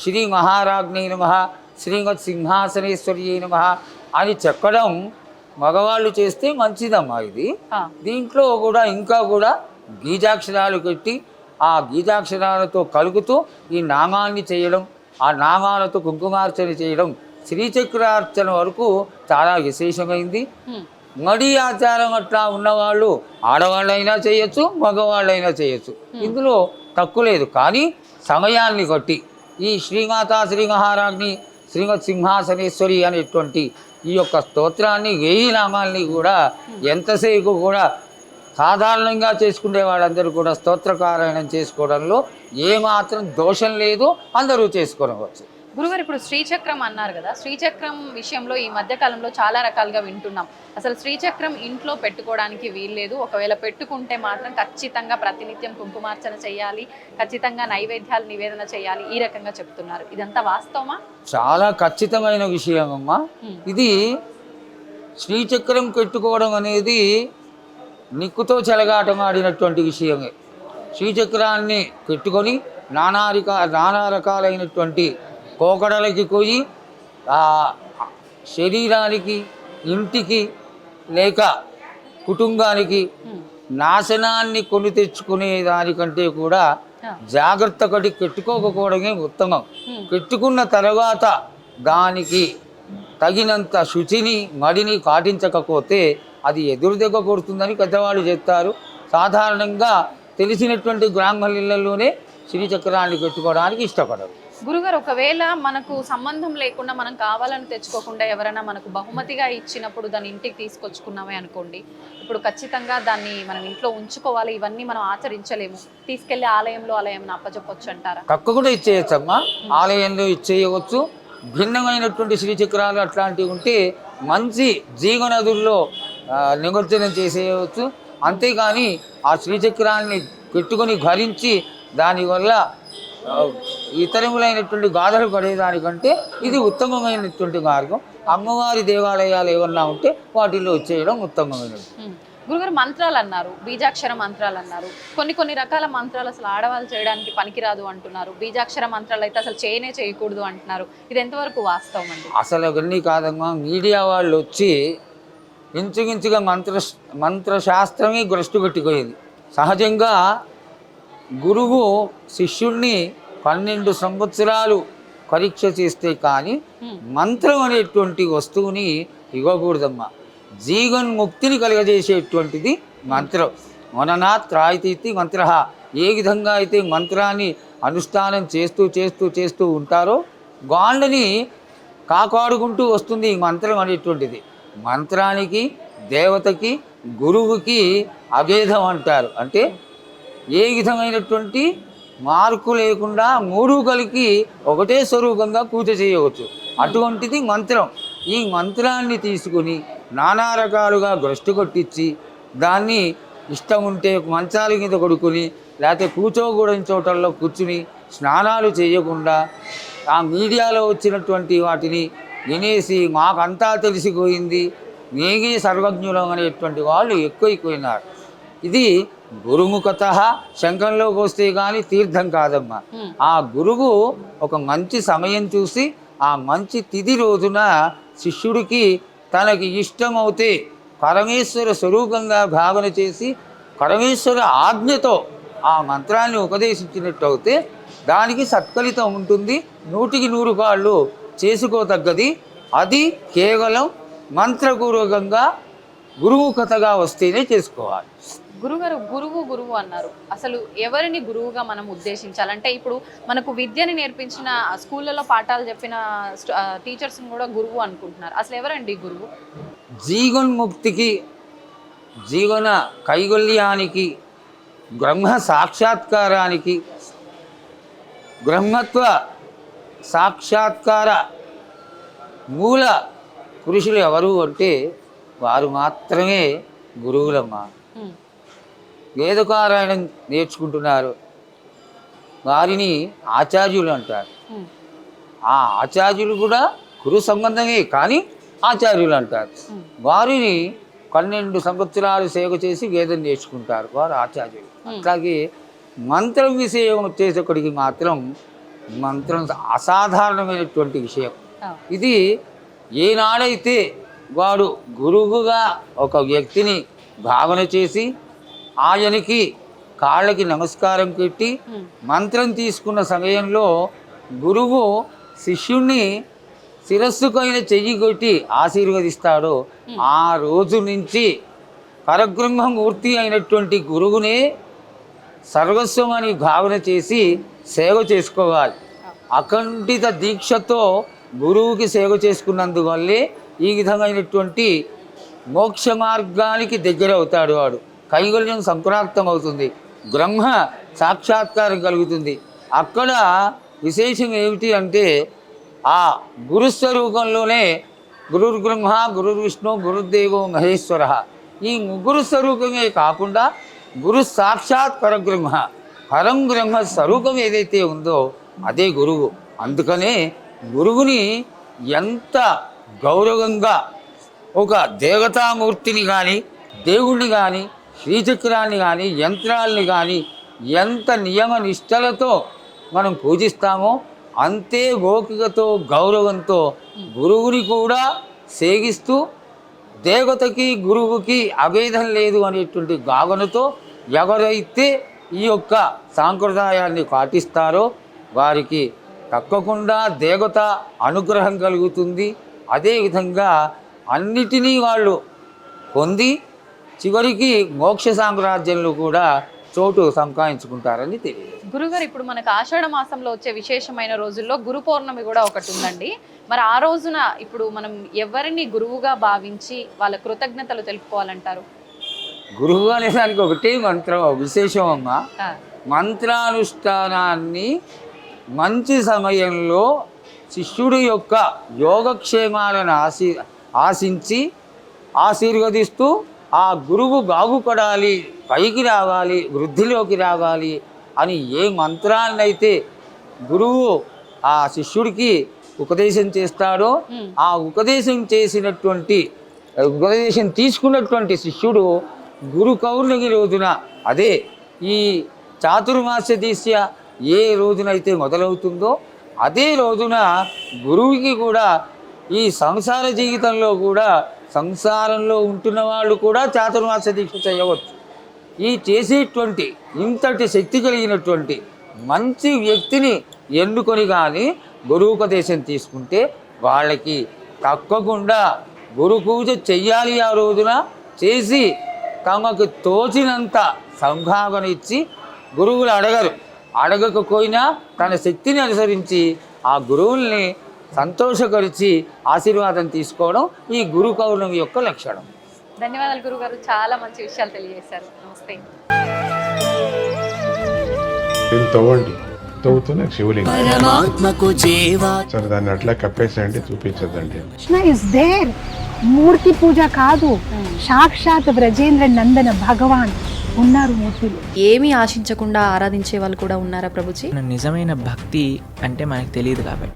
శ్రీ మహారాజ్ఞి నమ, శ్రీమత్ సింహాసనేశ్వర్యై నమ అని చెప్పడం మగవాళ్ళు చేస్తే మంచిదమ్మా. ఇది దీంట్లో కూడా ఇంకా కూడా బీజాక్షరాలు పెట్టి ఆ బీజాక్షరాలతో కలుగుతూ ఈ నామాన్ని చేయడం, ఆ నామాలతో కుంకుమార్చన చేయడం, శ్రీచక్రార్చన వరకు చాలా విశేషమైంది. మడి ఆచారం అట్లా ఉన్నవాళ్ళు ఆడవాళ్ళైనా చేయొచ్చు, మగవాళ్ళైనా చేయొచ్చు, ఇందులో తక్కువ లేదు. కానీ సమయాన్ని బట్టి ఈ శ్రీమాత శ్రీ మహారాజ్ని శ్రీమత్ సింహాసనేశ్వరి అనేటువంటి ఈ యొక్క స్తోత్రాన్ని 1000 నామాల్ని కూడా ఎంతసేపు కూడా సాధారణంగా చేసుకునే వాళ్ళందరూ కూడా స్తోత్రపారాయణం చేసుకోవడంలో ఏమాత్రం దోషం లేదు, అందరూ చేసుకోవచ్చు. గురుగారు, ఇప్పుడు శ్రీచక్రం అన్నారు కదా, శ్రీచక్రం విషయంలో ఈ మధ్య కాలంలో చాలా రకాలుగా వింటున్నాం. అసలు శ్రీచక్రం ఇంట్లో పెట్టుకోవడానికి వీల్లేదు, ఒకవేళ పెట్టుకుంటే మాత్రం ఖచ్చితంగా ప్రతినిత్యం కుంకుమార్చన చేయాలి, ఖచ్చితంగా నైవేద్యాలు నివేదన చేయాలి, ఈ రకంగా చెప్తున్నారు. ఇదంతా వాస్తవమా? చాలా ఖచ్చితమైన విషయం అమ్మా. ఇది శ్రీచక్రం పెట్టుకోవడం అనేది నిక్కుతో చెలగాటం ఆడినటువంటి విషయమే. శ్రీచక్రాన్ని పెట్టుకొని నానా రకాలైనటువంటి పోకడలకి పోయి శరీరానికి, ఇంటికి లేక కుటుంబానికి నాశనాన్ని కొని తెచ్చుకునే దానికంటే కూడా జాగ్రత్త పడి పెట్టుకోకపోవడమే ఉత్తమం. పెట్టుకున్న తర్వాత దానికి తగినంత శుచిని మడిని పాటించకపోతే అది ఎదురు దెబ్బ కొడుతుందని పెద్దవాళ్ళు చెప్తారు. సాధారణంగా తెలిసినటువంటి బ్రాహ్మణులలోనే శ్రీచక్రాన్ని పెట్టుకోవడానికి ఇష్టపడరు. గురుగారు, ఒకవేళ మనకు సంబంధం లేకుండా మనం కావాలని తెచ్చుకోకుండా ఎవరైనా మనకు బహుమతిగా ఇచ్చినప్పుడు దాన్ని ఇంటికి తీసుకొచ్చుకున్నామే అనుకోండి, ఇప్పుడు ఖచ్చితంగా దాన్ని మనం ఇంట్లో ఉంచుకోవాలి, ఇవన్నీ మనం ఆచరించలేము, తీసుకెళ్లి ఆలయంలో అలా ఏమైనా అప్పచెప్పొచ్చు అంటారా? తక్కువ ఇచ్చేయచ్చమ్మా, ఆలయంలో ఇచ్చేయవచ్చు. భిన్నమైనటువంటి శ్రీచక్రాలు అట్లాంటివి ఉంటే మంచి జీవనదుల్లో నిమజ్జనం చేసేయవచ్చు. అంతేకాని ఆ శ్రీచక్రాన్ని పెట్టుకొని భరించి దానివల్ల ఇతరములైనటువంటి గాథలు పడేదానికంటే ఇది ఉత్తమమైనటువంటి మార్గం. అమ్మవారి దేవాలయాలు ఏమన్నా ఉంటే వాటిల్లో వచ్చేయడం ఉత్తమమైనది. గురుగారు, మంత్రాలు అన్నారు, బీజాక్షర మంత్రాలు అన్నారు, కొన్ని రకాల మంత్రాలు అసలు ఆడవాళ్ళు చేయడానికి పనికిరాదు అంటున్నారు, బీజాక్షర మంత్రాలు అయితే అసలు చేయకూడదు అంటున్నారు. ఇది ఎంతవరకు వాస్తవం అండి? అసలు అవన్నీ కాదమ్మా. మీడియా వాళ్ళు వచ్చి ఇంచుమించుగా మంత్రశాస్త్రమే భ్రష్టు పెట్టిపోయింది. సహజంగా గురువు శిష్యుణ్ణి 12 సంవత్సరాలు పరీక్ష చేస్తే కానీ మంత్రం అనేటువంటి వస్తువుని ఇవ్వకూడదమ్మా. జీవన్ముక్తిని కలగజేసేటువంటిది మంత్రం. మననాత్ త్రాయితీతి మంత్ర. ఏ విధంగా అయితే మంత్రాన్ని అనుష్ఠానం చేస్తూ ఉంటారో వాళ్ళని కాపాడుకుంటూ వస్తుంది ఈ మంత్రం అనేటువంటిది. మంత్రానికి, దేవతకి, గురువుకి అభేదం అంటారు. అంటే ఏ విధమైనటువంటి మార్పు లేకుండా 3 కలికి ఒకటే స్వరూపంగా పూజ చేయవచ్చు. అటువంటిది మంత్రం. ఈ మంత్రాన్ని తీసుకుని నానా రకాలుగా భ్రష్టు కొట్టించి దాన్ని ఇష్టం ఉంటే మంచాల మీద కొడుకుని లేకపోతే కూర్చోకూడని చోటల్లో కూర్చుని స్నానాలు చేయకుండా ఆ మీడియాలో వచ్చినటువంటి వాటిని వినేసి మాకంతా తెలిసిపోయింది, మేమే సర్వజ్ఞులం అనేటువంటి వాళ్ళు ఎక్కువైపోయినారు. ఇది గురుముఖత శంఖంలోకి వస్తే కానీ తీర్థం కాదమ్మా. ఆ గురువు ఒక మంచి సమయం చూసి ఆ మంచి తిథి రోజున శిష్యుడికి తనకి ఇష్టమవుతే పరమేశ్వర స్వరూపంగా భావన చేసి పరమేశ్వర ఆజ్ఞతో ఆ మంత్రాన్ని ఉపదేశించినట్టు అయితే దానికి సత్ఫలితం ఉంటుంది. 100కి 100 పాళ్ళు చేసుకోదగ్గది. అది కేవలం మంత్రపూర్వకంగా గురుముఖతగా వస్తేనే చేసుకోవాలి. గురుగారు, గురువు అన్నారు, అసలు ఎవరిని గురువుగా మనం ఉద్దేశించాలంటే ఇప్పుడు మనకు విద్యని నేర్పించిన స్కూళ్ళలో పాఠాలు చెప్పిన టీచర్స్ని కూడా గురువు అనుకుంటున్నారు. అసలు ఎవరండి గురువు? జీవన్ముక్తికి, జీవన కైవల్యానికి, బ్రహ్మ సాక్షాత్కారానికి, బ్రహ్మత్వ సాక్షాత్కార మూల పురుషులు ఎవరు అంటే వారు మాత్రమే గురువులమ్మా. వేదపారాయణం నేర్చుకుంటున్నారు వారిని ఆచార్యులు అంటారు. ఆ ఆచార్యులు కూడా గురు సంబంధమే కానీ ఆచార్యులు అంటారు. వారిని 12 సంవత్సరాలు సేవ చేసి వేదం నేర్చుకుంటారు, వారు ఆచార్యులు. అట్లాగే మంత్రం విషయం వచ్చేసరికి మాత్రం మంత్రం అసాధారణమైనటువంటి విషయం. ఆ. ఇది ఏనాడైతే వాడు గురువుగా ఒక వ్యక్తిని భావన చేసి ఆయనకి కాళ్ళకి నమస్కారం పెట్టి మంత్రం తీసుకున్న సమయంలో గురువు శిష్యుణ్ణి శిరస్సుకైన చెయ్యి కొట్టి ఆశీర్వదిస్తాడో ఆ రోజు నుంచి పరబ్రహ్మమూర్తి అయినటువంటి గురువునే సర్వస్వం అని భావన చేసి సేవ చేసుకోవాలి. అఖండిత దీక్షతో గురువుకి సేవ చేసుకున్నందువల్లే ఈ విధమైనటువంటి మోక్ష మార్గానికి దగ్గర అవుతాడు. వాడు కైవల్యం సంప్రాప్తం అవుతుంది, బ్రహ్మ సాక్షాత్కారం కలుగుతుంది. అక్కడ విశేషం ఏమిటి అంటే ఆ గురుస్వరూపంలోనే గురుర్బ్రహ్మ గురుర్విష్ణు గురుర్దేవో మహేశ్వర, ఈ ముగ్గురు స్వరూపమే కాకుండా గురు సాక్షాత్ పరబ్రహ్మ, పరం బ్రహ్మ స్వరూపం ఏదైతే ఉందో అదే గురువు. అందుకనే గురువుని ఎంత గౌరవంగా ఒక దేవతామూర్తిని కానీ దేవుణ్ణి కానీ శ్రీచక్రాన్ని కానీ యంత్రాలని కానీ ఎంత నియమ నిష్టలతో మనం పూజిస్తామో అంతే ఓపికతో గౌరవంతో గురువుని కూడా సేవిస్తూ దేవతకి గురువుకి అభేదం లేదు అనేటువంటి భావనతో ఎవరైతే ఈ యొక్క సాంప్రదాయాన్ని పాటిస్తారో వారికి తప్పకుండా దేవత అనుగ్రహం కలుగుతుంది. అదేవిధంగా అన్నిటినీ వాళ్ళు పొంది చివరికి మోక్ష సామ్రాజ్యంలో కూడా చోటు సంపాదించుకుంటారని తెలియదు. గురుగారు, ఇప్పుడు మనకు ఆషాఢ మాసంలో వచ్చే విశేషమైన రోజుల్లో గురు పౌర్ణమి కూడా ఒకటి ఉందండి. మరి ఆ రోజున ఇప్పుడు మనం ఎవరిని గురువుగా భావించి వాళ్ళ కృతజ్ఞతలు తెలుపుకోవాలంటారు? గురువు అనే దానికి ఒకటే మంత్రం విశేషం అమ్మ. ఆ, మంత్రానుష్ఠానాన్ని మంచి సమయంలో శిష్యుడి యొక్క యోగక్షేమాలను ఆశించి ఆశీర్వదిస్తూ ఆ గురువు బాగుపడాలి, పైకి రావాలి, వృద్ధిలోకి రావాలి అని ఏ మంత్రాన్నైతే గురువు ఆ శిష్యుడికి ఉపదేశం చేస్తాడో ఆ ఉపదేశం తీసుకున్నటువంటి శిష్యుడు గురు పౌర్ణమి రోజున, అదే ఈ చాతుర్మాస్య దీక్ష ఏ రోజునైతే మొదలవుతుందో అదే రోజున గురువుకి కూడా ఈ సంసార జీవితంలో కూడా సంసారంలో ఉంటున్న వాళ్ళు కూడా చాతుర్మాస్య దీక్ష చేయవచ్చు. ఈ చేసేటువంటి ఇంతటి శక్తి కలిగినటువంటి మంచి వ్యక్తిని ఎన్నుకొని కానీ గురువుపదేశం తీసుకుంటే వాళ్ళకి తప్పకుండా గురు పూజ చెయ్యాలి. ఆ రోజున చేసి తమకు తోచినంత సంభావన ఇచ్చి, గురువులు అడగకపోయినా తన శక్తిని అనుసరించి ఆ గురువుల్ని సంతోషపరిచి ఆశీర్వాదం తీసుకోవడం ఈ గురు పౌర్ణమి యొక్క లక్షణం. ధన్యవాదాలు గురుగారు, చాలా మంచి విషయాలు తెలియజేశారు. నమస్తే. తవ్వండి, తవ్వుతూనే శివలింగం సరే దాన్ని అట్లా కప్పేసేయండి, చూపించదండి. Krishna is there. మూర్తి పూజ కాదు, సాక్షాత్ బ్రజేంద్ర నందన భగవాన్ ఉన్నారు మూర్తిలో. ఏమీ ఆశించకుండా ఆరాధించే వాళ్ళు కూడా ఉన్నారా ప్రభుజీ? నిజమైన భక్తి అంటే మనకు తెలియదు కాబట్టి